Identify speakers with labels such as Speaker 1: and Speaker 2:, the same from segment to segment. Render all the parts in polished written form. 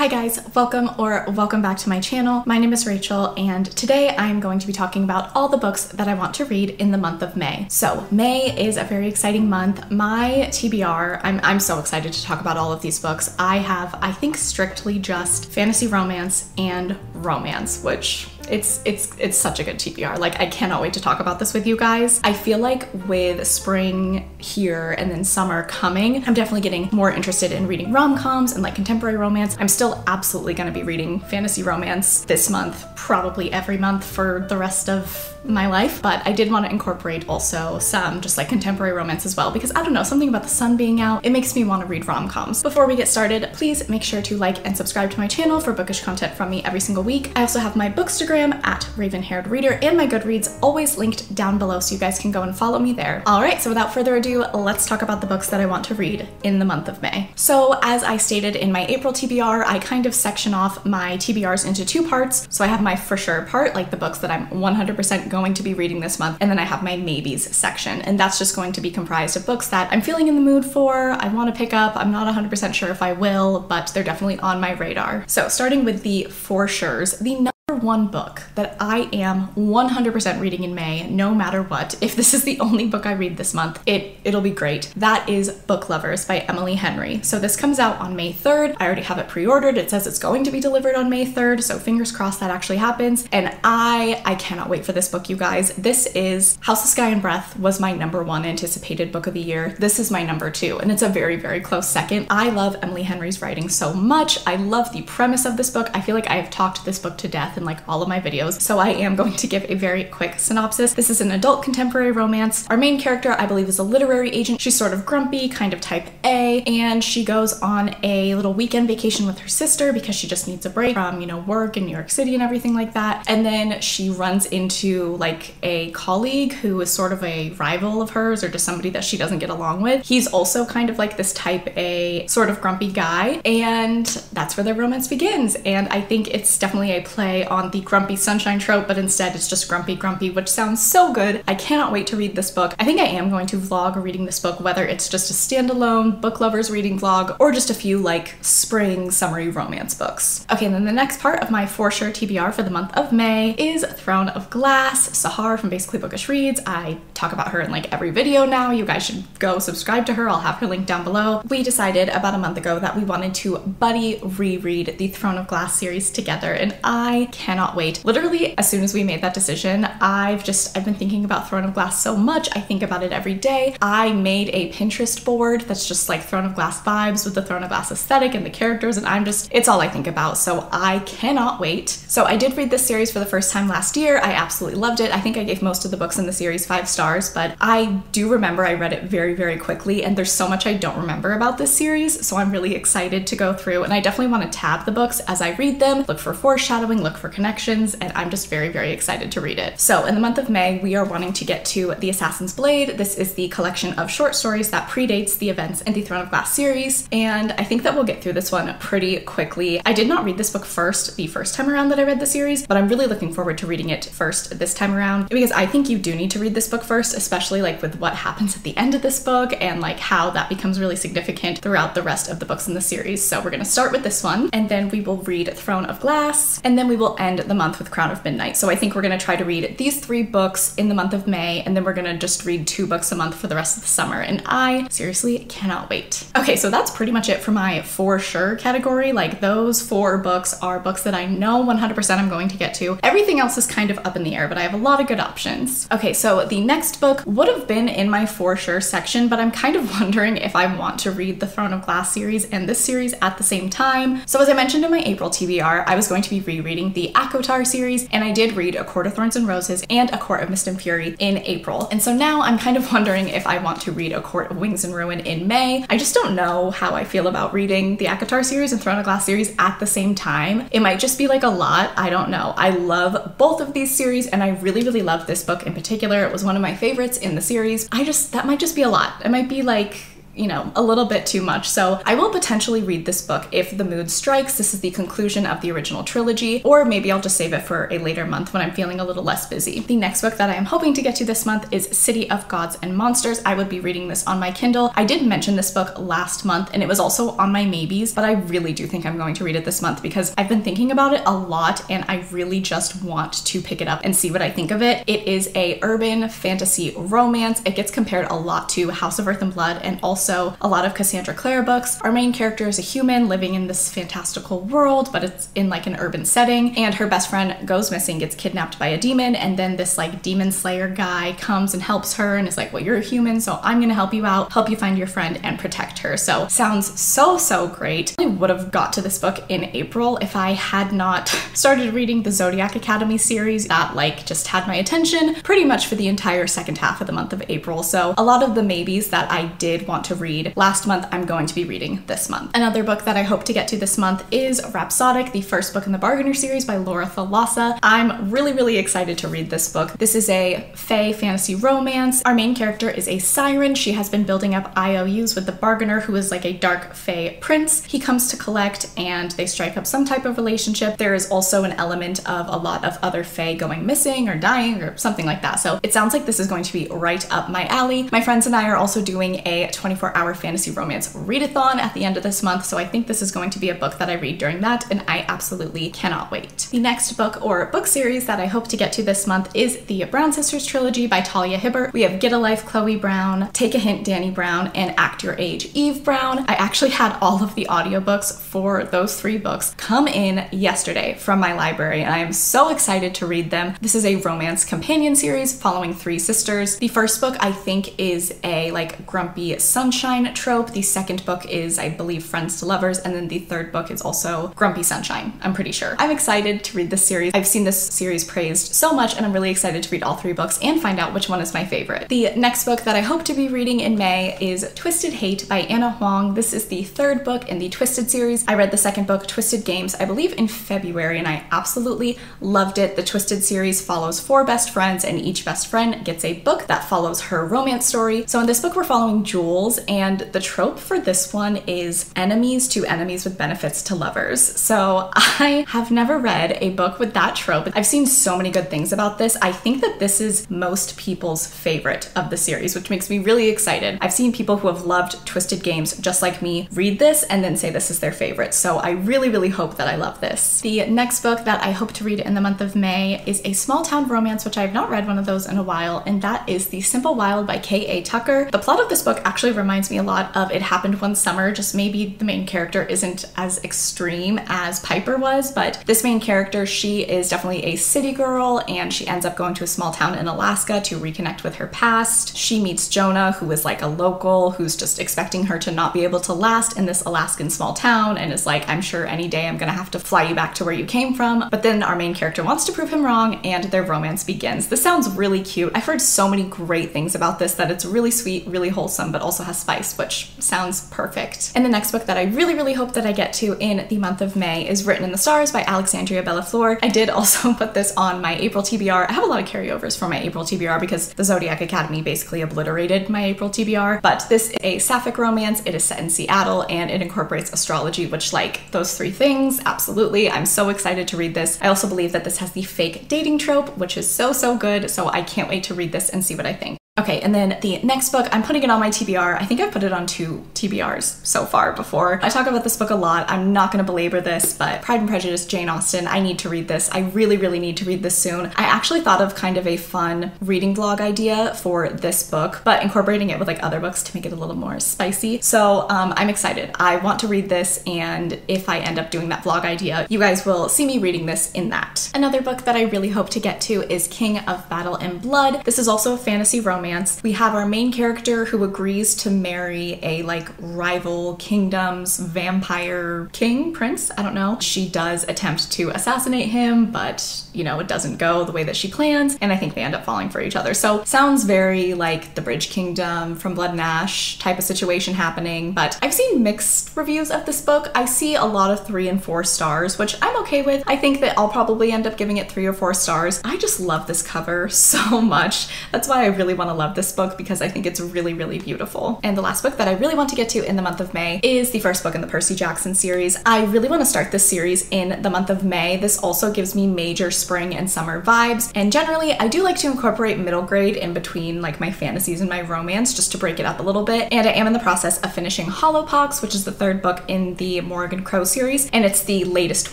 Speaker 1: Hi guys, welcome back to my channel. My name is Rachel and today I'm going to be talking about all the books that I want to read in the month of May. So May is a very exciting month. My TBR, I'm so excited to talk about all of these books. I have, I think, strictly just fantasy romance and romance, which it's such a good TBR. Like, I cannot wait to talk about this with you guys. I feel like with spring here and then summer coming, I'm definitely getting more interested in reading rom-coms and like contemporary romance. I'm still absolutely gonna be reading fantasy romance this month, probably every month for the rest of my life, but I did want to incorporate also some just like contemporary romance as well, because I don't know, something about the sun being out, it makes me want to read rom-coms. Before we get started, please make sure to like and subscribe to my channel for bookish content from me every single week. I also have my Bookstagram at Raven-Haired Reader and my Goodreads always linked down below, so you guys can go and follow me there. All right, so without further ado, let's talk about the books that I want to read in the month of May. So as I stated in my April TBR, I kind of section off my TBRs into two parts. So I have my for sure part, like the books that I'm 100% going to be reading this month, and then I have my maybes section, and that's just going to be comprised of books that I'm feeling in the mood for, I want to pick up. I'm not 100% sure if I will, but they're definitely on my radar. So starting with the for sures, the number one book that I am 100% reading in May, no matter what. If this is the only book I read this month, it'll be great. That is Book Lovers by Emily Henry. So this comes out on May 3rd. I already have it pre-ordered. It says it's going to be delivered on May 3rd, so fingers crossed that actually happens. And I cannot wait for this book, you guys. This is House of Sky and Breath was my number one anticipated book of the year. This is my number two, and it's a very, very close second. I love Emily Henry's writing so much. I love the premise of this book. I feel like I have talked this book to death in like all of my videos, so I am going to give a very quick synopsis. This is an adult contemporary romance. Our main character, I believe, is a literary agent. She's sort of grumpy, kind of type A, and she goes on a little weekend vacation with her sister because she just needs a break from, you know, work in New York City and everything like that. And then she runs into like a colleague who is sort of a rival of hers, or just somebody that she doesn't get along with. He's also kind of like this type A sort of grumpy guy, and that's where their romance begins. And I think it's definitely a play on the grumpy sunshine trope, but instead it's just grumpy, which sounds so good. I cannot wait to read this book. I think I am going to vlog reading this book, whether it's just a standalone book lovers reading vlog or just a few like spring summery romance books. Okay, and then the next part of my for sure TBR for the month of May is Throne of Glass, Sahar from Basically Bookish Reads. I talk about her in like every video now. You guys should go subscribe to her. I'll have her link down below. We decided about a month ago that we wanted to buddy reread the Throne of Glass series together, and I cannot wait. Literally, as soon as we made that decision, I've been thinking about Throne of Glass so much. I think about it every day. I made a Pinterest board that's just like Throne of Glass vibes with the Throne of Glass aesthetic and the characters, and it's all I think about, so I cannot wait. So I did read this series for the first time last year. I absolutely loved it. I think I gave most of the books in the series 5 stars, but I do remember I read it very, very quickly, and there's so much I don't remember about this series, so I'm really excited to go through, and I definitely want to tab the books as I read them, look for foreshadowing, look for connections, and I'm just very, very excited to read it. So in the month of May, we are wanting to get to The Assassin's Blade. This is the collection of short stories that predates the events in the Throne of Glass series, and I think that we'll get through this one pretty quickly. I did not read this book first the first time around that I read the series, but I'm really looking forward to reading it first this time around, because I think you do need to read this book first, especially like with what happens at the end of this book and like how that becomes really significant throughout the rest of the books in the series. So we're gonna start with this one, and then we will read Throne of Glass, and then we will end the month with Crown of Midnight. So I think we're gonna try to read these 3 books in the month of May, and then we're gonna just read 2 books a month for the rest of the summer, and I seriously cannot wait. Okay, so that's pretty much it for my for sure category. Like, those 4 books are books that I know 100% I'm going to get to. Everything else is kind of up in the air, but I have a lot of good options. Okay, so the next book would have been in my for sure section, but I'm kind of wondering if I want to read the Throne of Glass series and this series at the same time. So as I mentioned in my April TBR, I was going to be rereading the ACOTAR series, and I did read A Court of Thorns and Roses and A Court of Mist and Fury in April. And so now I'm kind of wondering if I want to read A Court of Wings and Ruin in May. I just don't know how I feel about reading the ACOTAR series and Throne of Glass series at the same time. It might just be like a lot. I don't know. I love both of these series, and I really, really love this book in particular. It was one of my favorites in the series. That might just be a lot. It might be like you know, a little bit too much. So I will potentially read this book if the mood strikes. This is the conclusion of the original trilogy, or maybe I'll just save it for a later month when I'm feeling a little less busy. The next book that I am hoping to get to this month is City of Gods and Monsters. I would be reading this on my Kindle. I did mention this book last month and it was also on my maybes, but I really do think I'm going to read it this month because I've been thinking about it a lot and I really just want to pick it up and see what I think of it. It is a urban fantasy romance. It gets compared a lot to House of Earth and Blood and also a lot of Cassandra Clare books. Our main character is a human living in this fantastical world, but it's in like an urban setting, and her best friend goes missing, gets kidnapped by a demon, and then this like demon slayer guy comes and helps her and is like, well, you're a human, so I'm gonna help you out, help you find your friend and protect her. So sounds so great. I would have got to this book in April if I had not started reading the Zodiac Academy series. That like just had my attention pretty much for the entire second half of the month of April. So a lot of the maybes that I did want to read last month, I'm going to be reading this month. Another book that I hope to get to this month is Rhapsodic, the first book in the Bargainer series by Laura Thalassa. I'm really excited to read this book. This is a fae fantasy romance. Our main character is a siren. She has been building up IOUs with the Bargainer, who is like a dark fae prince. He comes to collect and they strike up some type of relationship. There is also an element of a lot of other fae going missing or dying or something like that. So it sounds like this is going to be right up my alley. My friends and I are also doing a 24-hour fantasy romance readathon at the end of this month, so I think this is going to be a book that I read during that, and I absolutely cannot wait. The next book or book series that I hope to get to this month is the Brown Sisters trilogy by Talia Hibbert. We have Get a Life Chloe Brown, Take a Hint Dani Brown, and Act Your Age Eve Brown. I actually had all of the audiobooks for those 3 books come in yesterday from my library, and I am so excited to read them. This is a romance companion series following 3 sisters. The first book I think is a like grumpy sunshine trope. The second book is, I believe, Friends to Lovers, and then the third book is also Grumpy Sunshine, I'm pretty sure. I'm excited to read this series. I've seen this series praised so much and I'm really excited to read all 3 books and find out which one is my favorite. The next book that I hope to be reading in May is Twisted Hate by Anna Huang. This is the 3rd book in the Twisted series. I read the 2nd book, Twisted Games, I believe in February, and I absolutely loved it. The Twisted series follows 4 best friends and each best friend gets a book that follows her romance story. So in this book we're following Jules, and the trope for this one is enemies to enemies with benefits to lovers. So I have never read a book with that trope. I've seen so many good things about this. I think that this is most people's favorite of the series, which makes me really excited. I've seen people who have loved Twisted Games just like me read this and then say this is their favorite. So I really hope that I love this. The next book that I hope to read in the month of May is a small town romance, which I have not read one of those in a while, and that is The Simple Wild by K.A. Tucker. The plot of this book actually reminds me a lot of It Happened One Summer, just maybe the main character isn't as extreme as Piper was, but this main character, she is definitely a city girl and she ends up going to a small town in Alaska to reconnect with her past. She meets Jonah, who is like a local who's just expecting her to not be able to last in this Alaskan small town and is like, I'm sure any day I'm gonna have to fly you back to where you came from. But then our main character wants to prove him wrong and their romance begins. This sounds really cute. I've heard so many great things about this, that it's really sweet, really wholesome, but also has spice, which sounds perfect. And the next book that I really hope that I get to in the month of May is Written in the Stars by Alexandria Bellafleur. I did also put this on my April TBR. I have a lot of carryovers from my April TBR because the Zodiac Academy basically obliterated my April TBR, but this is a sapphic romance. It is set in Seattle and it incorporates astrology, which like those 3 things, absolutely. I'm so excited to read this. I also believe that this has the fake dating trope, which is so good, so I can't wait to read this and see what I think. Okay, and then the next book, I'm putting it on my TBR. I think I've put it on 2 TBRs so far before. I talk about this book a lot. I'm not gonna belabor this, but Pride and Prejudice, Jane Austen. I need to read this. I really need to read this soon. I actually thought of kind of a fun reading vlog idea for this book, but incorporating it with like other books to make it a little more spicy. So I'm excited. I want to read this, and if I end up doing that vlog idea, you guys will see me reading this in that. Another book that I really hope to get to is King of Battle and Blood. This is also a fantasy romance. We have our main character who agrees to marry a like rival kingdom's vampire king, prince, I don't know. She does attempt to assassinate him, but you know, it doesn't go the way that she plans, and I think they end up falling for each other. So sounds very like the Bridge Kingdom from Blood and Ash type of situation happening, but I've seen mixed reviews of this book. I see a lot of 3 and 4 stars, which I'm okay with. I think that I'll probably end up giving it 3 or 4 stars. I just love this cover so much. That's why I really want to gonna love this book because I think it's really, really beautiful. And the last book that I really want to get to in the month of May is the first book in the Percy Jackson series. I really want to start this series in the month of May. This also gives me major spring and summer vibes. And generally, I do like to incorporate middle grade in between like my fantasies and my romance just to break it up a little bit. And I am in the process of finishing Hollowpox, which is the third book in the Morrigan Crow series, and it's the latest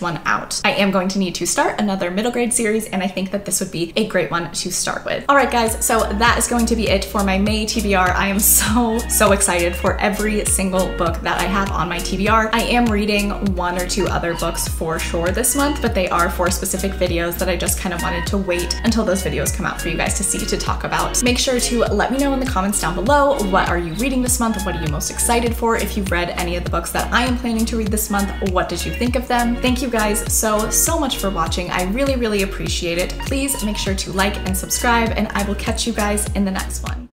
Speaker 1: one out. I am going to need to start another middle grade series, and I think that this would be a great one to start with. All right, guys, so that is going to be it for my May TBR. I am so excited for every single book that I have on my TBR. I am reading one or two other books for sure this month, but they are for specific videos that I just kind of wanted to wait until those videos come out for you guys to see, to talk about. Make sure to let me know in the comments down below, what are you reading this month? What are you most excited for? If you've read any of the books that I am planning to read this month, what did you think of them? Thank you guys so much for watching. I really appreciate it. Please make sure to like and subscribe, and I will catch you guys in the next one.